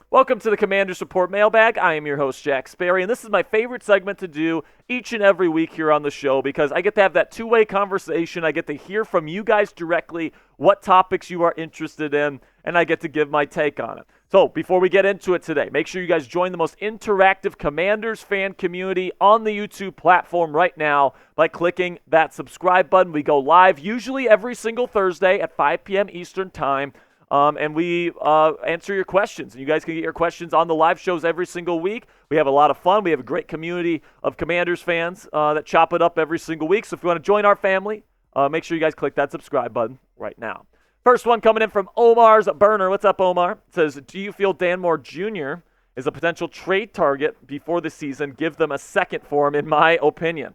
Welcome to the Commanders Report Mailbag. I am your host, Jack Sperry, and this is my favorite segment to do each and every week here on the show because I get to have that two-way conversation. I get to hear from you guys directly what topics you are interested in, and I get to give my take on it. So before we get into it today, make sure you guys join the most interactive Commanders fan community on the YouTube platform right now by clicking that subscribe button. We go live usually every single Thursday at 5 p.m. Eastern Time. And we answer your questions. And you guys can get your questions on the live shows every single week. We have a lot of fun. We have a great community of Commanders fans that chop it up every single week. So if you want to join our family, make sure you guys click that subscribe button right now. First one coming in from Omar's Burner. What's up, Omar? It says, do you feel Dan Moore Jr. is a potential trade target before the season? Give them a second for him, in my opinion.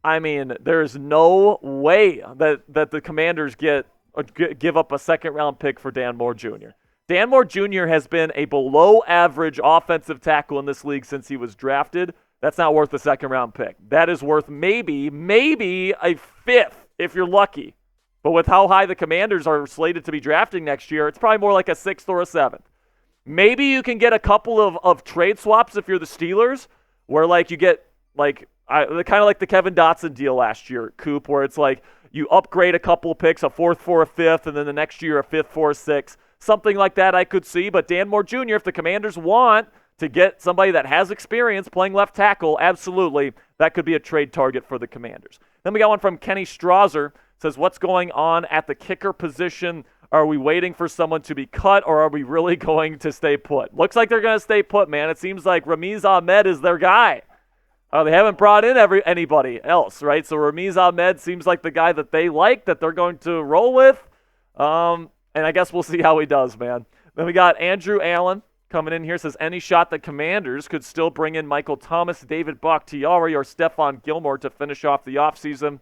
I mean, there's no way that the Commanders give up a second-round pick for Dan Moore Jr. Dan Moore Jr. has been a below-average offensive tackle in this league since he was drafted. That's not worth a second-round pick. That is worth maybe a fifth if you're lucky. But with how high the Commanders are slated to be drafting next year, it's probably more like a sixth or a seventh. Maybe you can get a couple of trade swaps if you're the Steelers, where you get kind of like the Kevin Dotson deal last year, Coop, where it's like, you upgrade a couple of picks, a fourth for a fifth, and then the next year a fifth for a sixth. Something like that I could see. But Dan Moore Jr., if the Commanders want to get somebody that has experience playing left tackle, absolutely, that could be a trade target for the Commanders. Then we got one from Kenny Strauser. Says, what's going on at the kicker position? Are we waiting for someone to be cut, or are we really going to stay put? Looks like they're going to stay put, man. It seems like Ramiz Ahmed is their guy. They haven't brought in anybody else, right? So Ramiz Ahmed seems like the guy that they like, that they're going to roll with. And I guess we'll see how he does, man. Then we got Andrew Allen coming in here. Says, any shot that Commanders could still bring in Michael Thomas, David Bakhtiari, or Stephon Gilmore to finish off the offseason?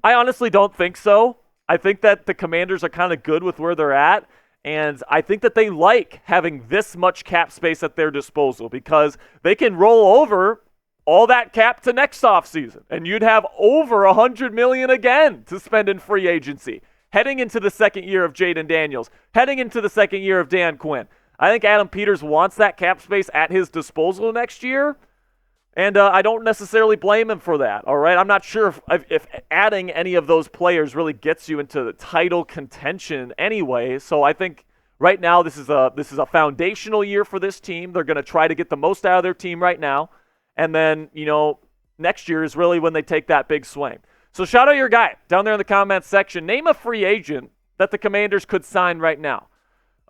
I honestly don't think so. I think that the Commanders are kind of good with where they're at. And I think that they like having this much cap space at their disposal because they can roll over all that cap to next offseason, and you'd have over $100 million again to spend in free agency, heading into the second year of Jaden Daniels, heading into the second year of Dan Quinn. I think Adam Peters wants that cap space at his disposal next year, and I don't necessarily blame him for that, all right? I'm not sure if adding any of those players really gets you into the title contention anyway, so I think right now this is a foundational year for this team. They're going to try to get the most out of their team right now. And then, next year is really when they take that big swing. So shout out your guy down there in the comments section. Name a free agent that the Commanders could sign right now.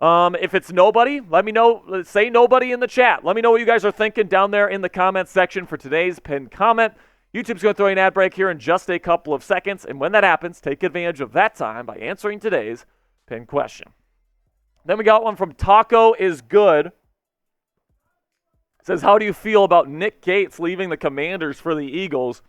If it's nobody, let me know. Say nobody in the chat. Let me know what you guys are thinking down there in the comments section for today's pinned comment. YouTube's going to throw you an ad break here in just a couple of seconds. And when that happens, take advantage of that time by answering today's pinned question. Then we got one from Taco is Good. Says, how do you feel about Nick Gates leaving the Commanders for the Eagles?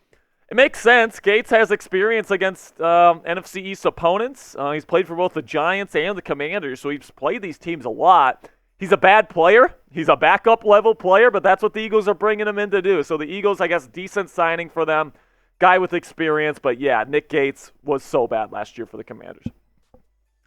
It makes sense. Gates has experience against NFC East opponents. He's played for both the Giants and the Commanders, so he's played these teams a lot. He's a bad player. He's a backup level player, but that's what the Eagles are bringing him in to do. So the Eagles, I guess, decent signing for them. Guy with experience, but yeah, Nick Gates was so bad last year for the Commanders.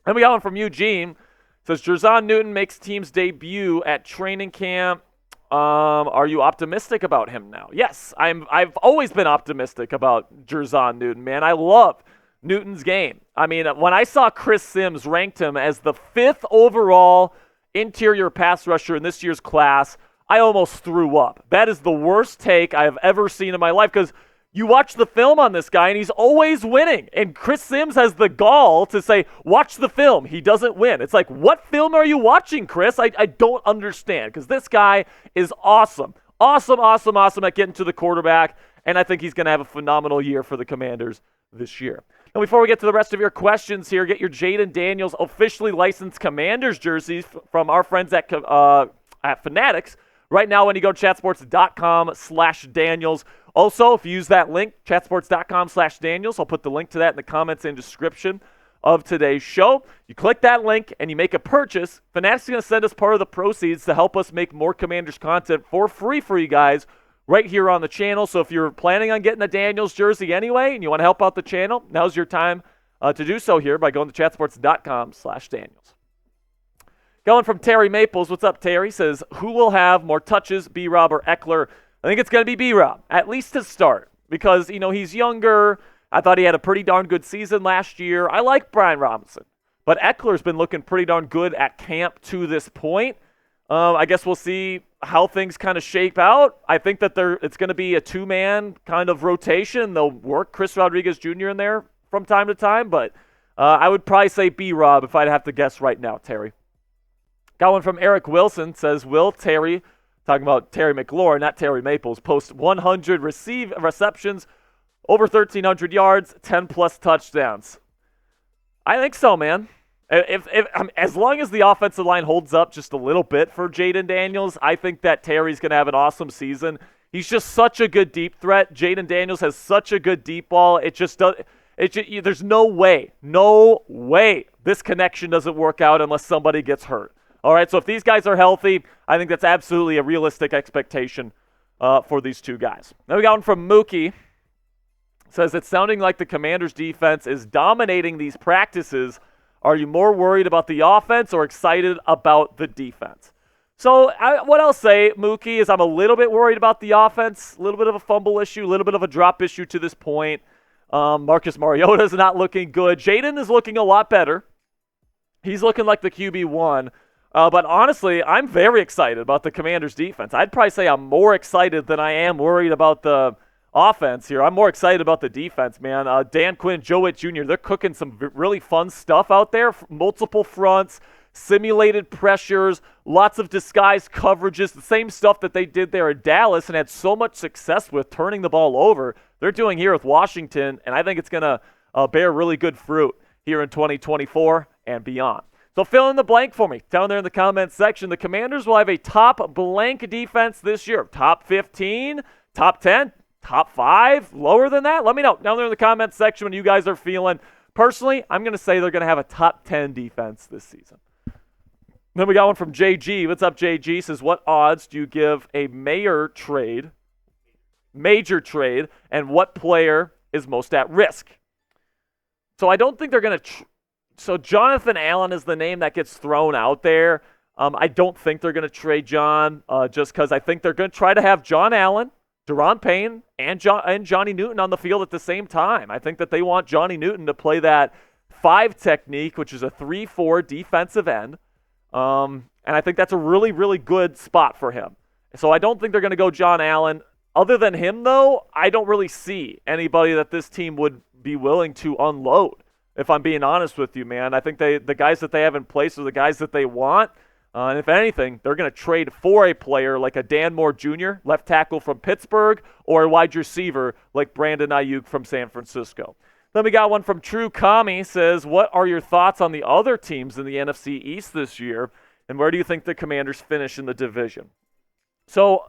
Then we got one from Eugene. It says, Jerzon Newton makes team's debut at training camp. Are you optimistic about him now? Yes, I've always been optimistic about Jerzon Newton, man. I love Newton's game. I mean, when I saw Chris Sims ranked him as the 5th overall interior pass rusher in this year's class, I almost threw up. That is the worst take I have ever seen in my life because you watch the film on this guy, and he's always winning. And Chris Sims has the gall to say, watch the film. He doesn't win. It's like, what film are you watching, Chris? I don't understand because this guy is awesome. Awesome at getting to the quarterback, and I think he's going to have a phenomenal year for the Commanders this year. And before we get to the rest of your questions here, get your Jaden Daniels officially licensed Commanders jerseys from our friends at Fanatics. Right now, when you go to chatsports.com/Daniels. Also, if you use that link, chatsports.com/Daniels, I'll put the link to that in the comments and description of today's show. You click that link and you make a purchase. Fanatics is going to send us part of the proceeds to help us make more Commanders content for free for you guys right here on the channel. So if you're planning on getting a Daniels jersey anyway and you want to help out the channel, now's your time to do so here by going to chatsports.com/Daniels. Going from Terry Maples. What's up, Terry? Says, who will have more touches, B-Rob or Ekeler? I think it's going to be B-Rob, at least to start, because, he's younger. I thought he had a pretty darn good season last year. I like Brian Robinson, but Eckler's been looking pretty darn good at camp to this point. I guess we'll see how things kind of shape out. I think that it's going to be a two-man kind of rotation. They'll work Chris Rodriguez Jr. in there from time to time, but I would probably say B-Rob if I'd have to guess right now, Terry. Got one from Eric Wilson. Says, will Terry, talking about Terry McLaurin, not Terry Maples, post 100 receptions, over 1,300 yards, 10-plus touchdowns? I think so, man. As long as the offensive line holds up just a little bit for Jayden Daniels, I think that Terry's going to have an awesome season. He's just such a good deep threat. Jayden Daniels has such a good deep ball. There's no way this connection doesn't work out unless somebody gets hurt. All right, so if these guys are healthy, I think that's absolutely a realistic expectation for these two guys. Now we got one from Mookie. Says, it's sounding like the Commanders' defense is dominating these practices. Are you more worried about the offense or excited about the defense? So what I'll say, Mookie, is I'm a little bit worried about the offense, a little bit of a fumble issue, a little bit of a drop issue to this point. Marcus Mariota's not looking good. Jayden is looking a lot better. He's looking like the QB1. But honestly, I'm very excited about the Commanders' defense. I'd probably say I'm more excited than I am worried about the offense here. I'm more excited about the defense, man. Dan Quinn, Joe Witt Jr., they're cooking some really fun stuff out there. Multiple fronts, simulated pressures, lots of disguised coverages, the same stuff that they did there in Dallas and had so much success with turning the ball over. They're doing here with Washington, and I think it's going to bear really good fruit here in 2024 and beyond. So fill in the blank for me down there in the comments section. The Commanders will have a top blank defense this year. Top 15, top 10, top 5, lower than that? Let me know down there in the comments section when you guys are feeling. Personally, I'm going to say they're going to have a top 10 defense this season. Then we got one from JG. What's up, JG? Says, what odds do you give a major trade, and what player is most at risk? So I don't think they're going to So Jonathan Allen is the name that gets thrown out there. I don't think they're going to trade John just because I think they're going to try to have John Allen, Daron Payne, and Johnny Newton on the field at the same time. I think that they want Johnny Newton to play that 5 technique, which is a 3-4 defensive end. And I think that's a really, really good spot for him. So I don't think they're going to go John Allen. Other than him, though, I don't really see anybody that this team would be willing to unload. If I'm being honest with you, man, I think the guys that they have in place are the guys that they want. And if anything, they're going to trade for a player like a Dan Moore Jr., left tackle from Pittsburgh, or a wide receiver like Brandon Ayuk from San Francisco. Then we got one from True Kami. Says, what are your thoughts on the other teams in the NFC East this year, and where do you think the Commanders finish in the division? So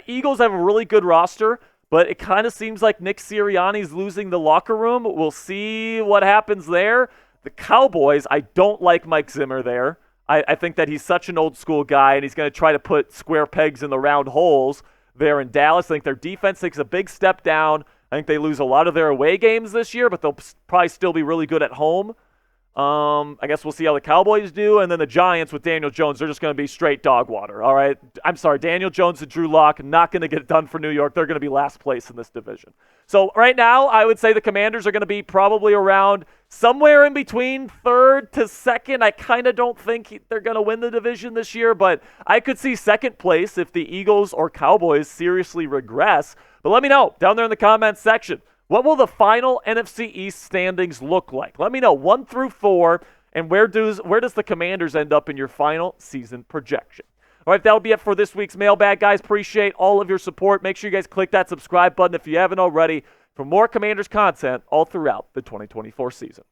Eagles have a really good roster, but it kind of seems like Nick Sirianni's losing the locker room. We'll see what happens there. The Cowboys, I don't like Mike Zimmer there. I think that he's such an old school guy, and he's going to try to put square pegs in the round holes there in Dallas. I think their defense takes a big step down. I think they lose a lot of their away games this year, but they'll probably still be really good at home. I guess we'll see how the Cowboys do. And then the Giants with Daniel Jones, they're just going to be straight dog water, all right? I'm sorry, Daniel Jones and Drew Lock, not going to get it done for New York. They're going to be last place in this division. So right now, I would say the Commanders are going to be probably around somewhere in between 3rd to 2nd. I kind of don't think they're going to win the division this year, but I could see 2nd place if the Eagles or Cowboys seriously regress. But let me know down there in the comments section. What will the final NFC East standings look like? Let me know 1 through 4, and where does the Commanders end up in your final season projection? All right, that'll be it for this week's Mailbag, guys. Appreciate all of your support. Make sure you guys click that subscribe button if you haven't already for more Commanders content all throughout the 2024 season.